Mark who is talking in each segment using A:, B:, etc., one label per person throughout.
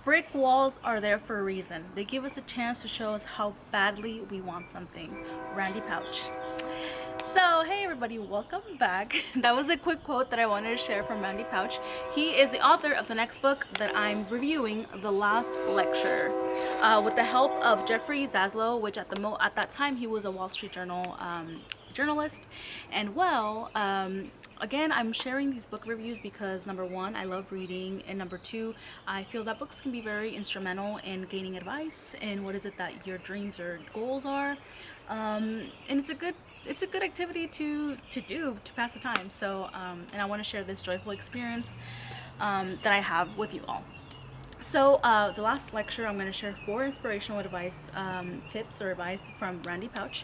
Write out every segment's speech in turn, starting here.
A: Brick walls are there for a reason. They give us a chance to show us how badly we want something. Randy Pausch. So, hey everybody, welcome back. That was a quick quote that I wanted to share from Randy Pausch. He is the author of the next book that I'm reviewing, The Last Lecture, with the help of Jeffrey Zaslow, which at that time he was a Wall Street Journal journalist. And again, I'm sharing these book reviews because number one, I love reading, and number two, I feel that books can be very instrumental in gaining advice and what is it that your dreams or goals are. And it's a good activity to do to pass the time. So and I want to share this joyful experience that I have with you all. So the last lecture, I'm going to share 4 inspirational advice tips or advice from Randy Pausch.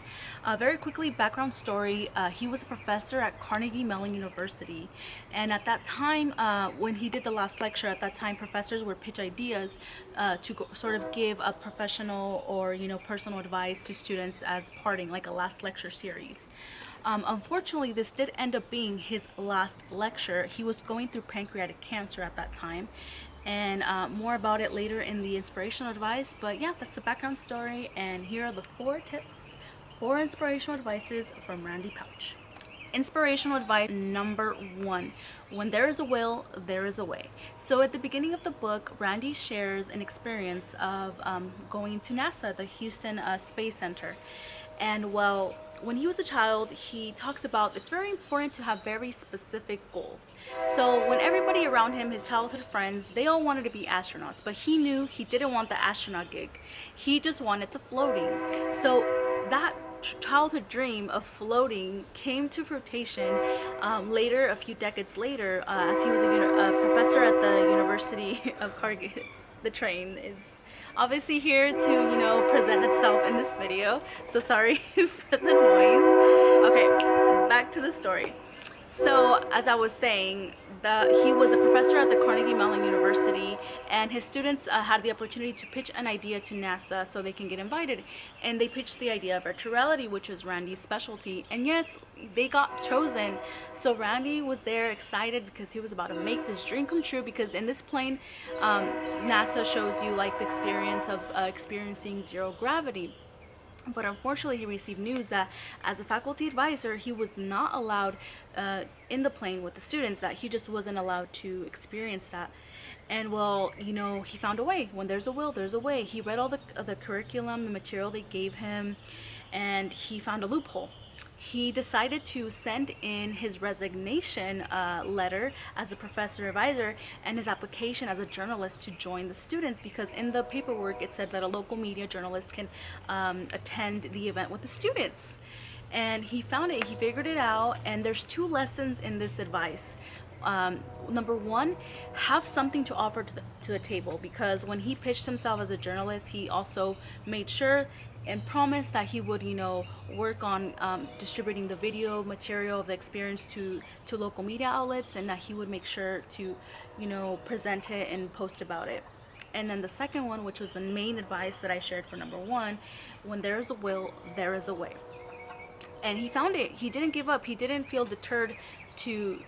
A: Very quickly, background story. He was a professor at Carnegie Mellon University, and at that time, when he did the last lecture, at that time professors would pitch ideas to sort of give a professional or personal advice to students as parting, like a last lecture series. Unfortunately, this did end up being his last lecture. He was going through pancreatic cancer at that time, and more about it later in the inspirational advice. But yeah, that's the background story, and here are the 4 tips, 4 inspirational advices from Randy Pausch. Inspirational advice number 1: when there is a will, there is a way. So at the beginning of the book, Randy shares an experience of going to NASA, the Houston Space Center. And when he was a child, he talks about it's very important to have very specific goals. So when everybody around him, his childhood friends, they all wanted to be astronauts, but he knew he didn't want the astronaut gig. He just wanted the floating. So that childhood dream of floating came to fruition later, a few decades later, as he was a professor at the University of Carnegie. The train is obviously here to present itself in this video, so sorry for the noise. Okay, back to the story. So as I was saying, he was a professor at the Carnegie Mellon University, and his students had the opportunity to pitch an idea to NASA so they can get invited. And they pitched the idea of virtual reality, which was Randy's specialty. And yes, they got chosen. So Randy was there excited because he was about to make this dream come true, because in this plane, NASA shows you like the experience of experiencing zero gravity. But unfortunately, he received news that as a faculty advisor, he was not allowed in the plane with the students, that he just wasn't allowed to experience that. And he found a way. When there's a will, there's a way. He read all the curriculum, the material they gave him, and he found a loophole. He decided to send in his resignation letter as a professor advisor and his application as a journalist to join the students, because in the paperwork it said that a local media journalist can attend the event with the students. And he found it, he figured it out, and there's 2 lessons in this advice. Number 1, have something to offer to the table, because when he pitched himself as a journalist, he also made sure and promised that he would work on distributing the video material of the experience to local media outlets, and that he would make sure to present it and post about it. And then the second one, which was the main advice that I shared for number 1, when there is a will, there is a way. And he found it. He didn't give up. He didn't feel deterred to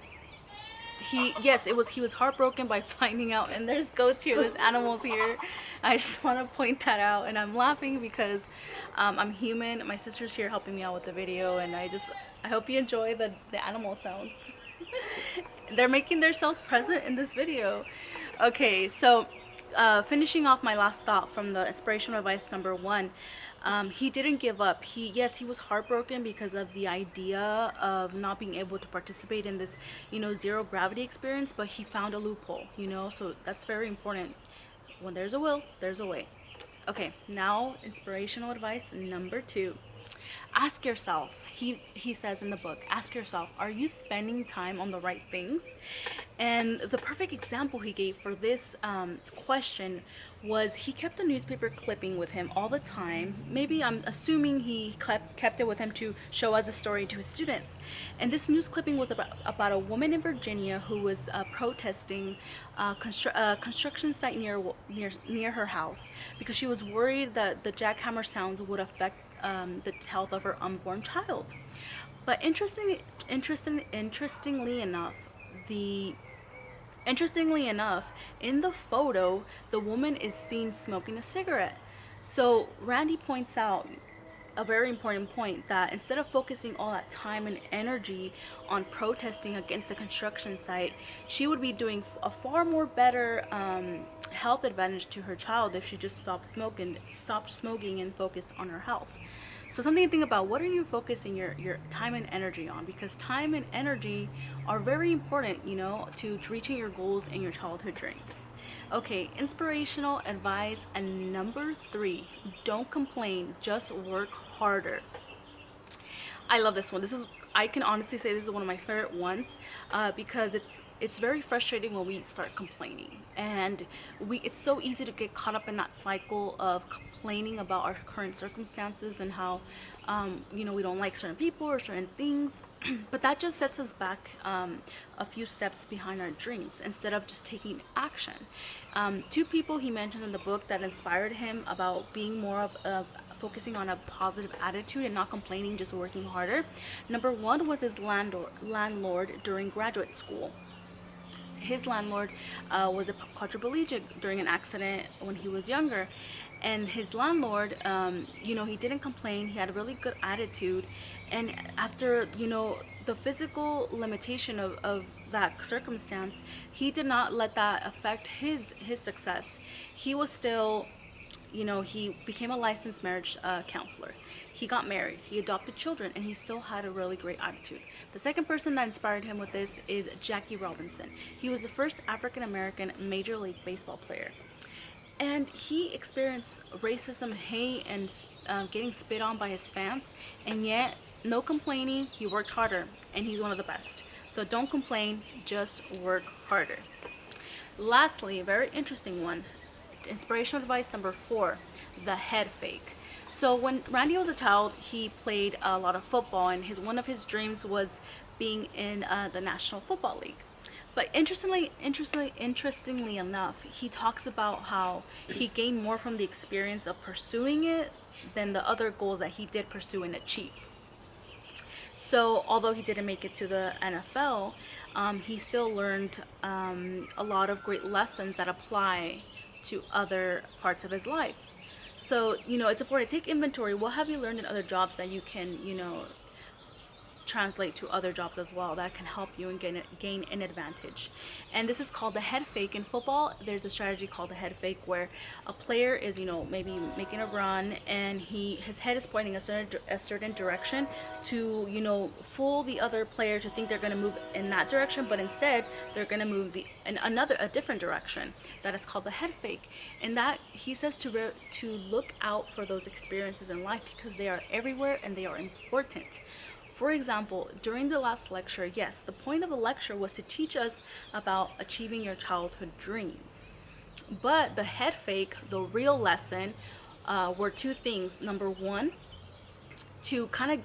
A: he was heartbroken by finding out. And there's goats here, there's animals here. I just want to point that out, and I'm laughing because I'm human. My sister's here helping me out with the video, and I hope you enjoy the animal sounds. They're making themselves present in this video. Okay, so finishing off my last thought from the inspirational advice number 1, he didn't give up. He was heartbroken because of the idea of not being able to participate in this zero gravity experience, but he found a loophole, so that's very important. When there's a will, there's a way. Okay, now inspirational advice number 2. Ask yourself, he says in the book, ask yourself, are you spending time on the right things? And the perfect example he gave for this question was, he kept a newspaper clipping with him all the time. Maybe I'm assuming he kept it with him to show as a story to his students. And this news clipping was about a woman in Virginia who was protesting a construction site near her house, because she was worried that the jackhammer sounds would affect the health of her unborn child. But interestingly enough, the Interestingly enough, in the photo, the woman is seen smoking a cigarette. So Randy points out a very important point, that instead of focusing all that time and energy on protesting against the construction site, she would be doing a far more better health advantage to her child if she just stopped smoking and focused on her health. So something to think about: what are you focusing your time and energy on? Because time and energy are very important, to reaching your goals and your childhood dreams. Okay, inspirational advice and number 3: don't complain, just work harder. I love this one. I can honestly say this is one of my favorite ones, because it's very frustrating when we start complaining, and it's so easy to get caught up in that cycle of complaining about our current circumstances and how we don't like certain people or certain things. But that just sets us back a few steps behind our dreams instead of just taking action. Two people he mentioned in the book that inspired him about being more of focusing on a positive attitude and not complaining, just working harder. Number one was his landlord during graduate school. His landlord was a quadriplegic during an accident when he was younger. And his landlord, he didn't complain. He had a really good attitude. And after, the physical limitation of that circumstance, he did not let that affect his success. He was still, he became a licensed marriage counselor. He got married, he adopted children, and he still had a really great attitude. The second person that inspired him with this is Jackie Robinson. He was the first African American Major League Baseball player. And he experienced racism, hate, and getting spit on by his fans, and yet, no complaining, he worked harder, and he's one of the best. So don't complain, just work harder. Lastly, a very interesting one: inspirational advice number 4: the head fake. So when Randy was a child, he played a lot of football, and one of his dreams was being in the National Football League. But interestingly enough, he talks about how he gained more from the experience of pursuing it than the other goals that he did pursue and achieve. So although he didn't make it to the NFL, he still learned a lot of great lessons that apply to other parts of his life. So, it's important to take inventory. What have you learned in other jobs that you can, translate to other jobs as well, that can help you and gain an advantage? And this is called the head fake. In football, there's a strategy called the head fake, where a player is, maybe making a run, and his head is pointing a certain direction to, fool the other player to think they're going to move in that direction, but instead they're going to move in a different direction. That is called the head fake. And that, he says, to look out for those experiences in life, because they are everywhere and they are important. For example, during the last lecture, yes, the point of the lecture was to teach us about achieving your childhood dreams. But the head fake, the real lesson, were two things. Number one, to kind of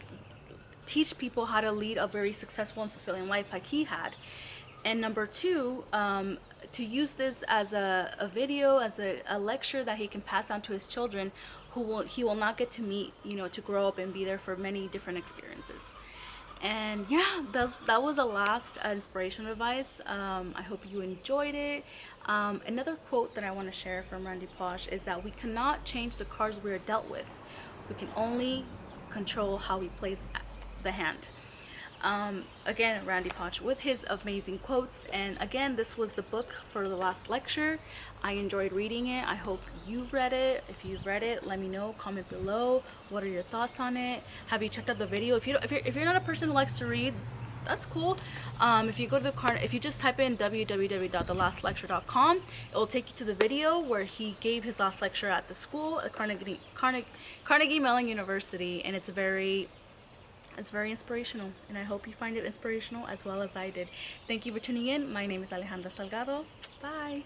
A: teach people how to lead a very successful and fulfilling life like he had. And number two, to use this as a video, as a lecture that he can pass on to his children, he will not get to meet, to grow up and be there for many different experiences. And yeah, that was the last inspirational advice. I hope you enjoyed it. Another quote that I want to share from Randy Pausch is that we cannot change the cards we are dealt with. We can only control how we play the hand. Again, Randy Pausch with his amazing quotes. And again, this was the book for the last lecture. I enjoyed reading it. I hope you read it. If you've read it, let me know. Comment below. What are your thoughts on it? Have you checked out the video? If you're not a person who likes to read, that's cool. If you go to if you just type in www.thelastlecture.com, it will take you to the video where he gave his last lecture at the school at Carnegie Mellon University, and it's very inspirational, and I hope you find it inspirational as well as I did. Thank you for tuning in. My name is Alejandra Salgado. Bye.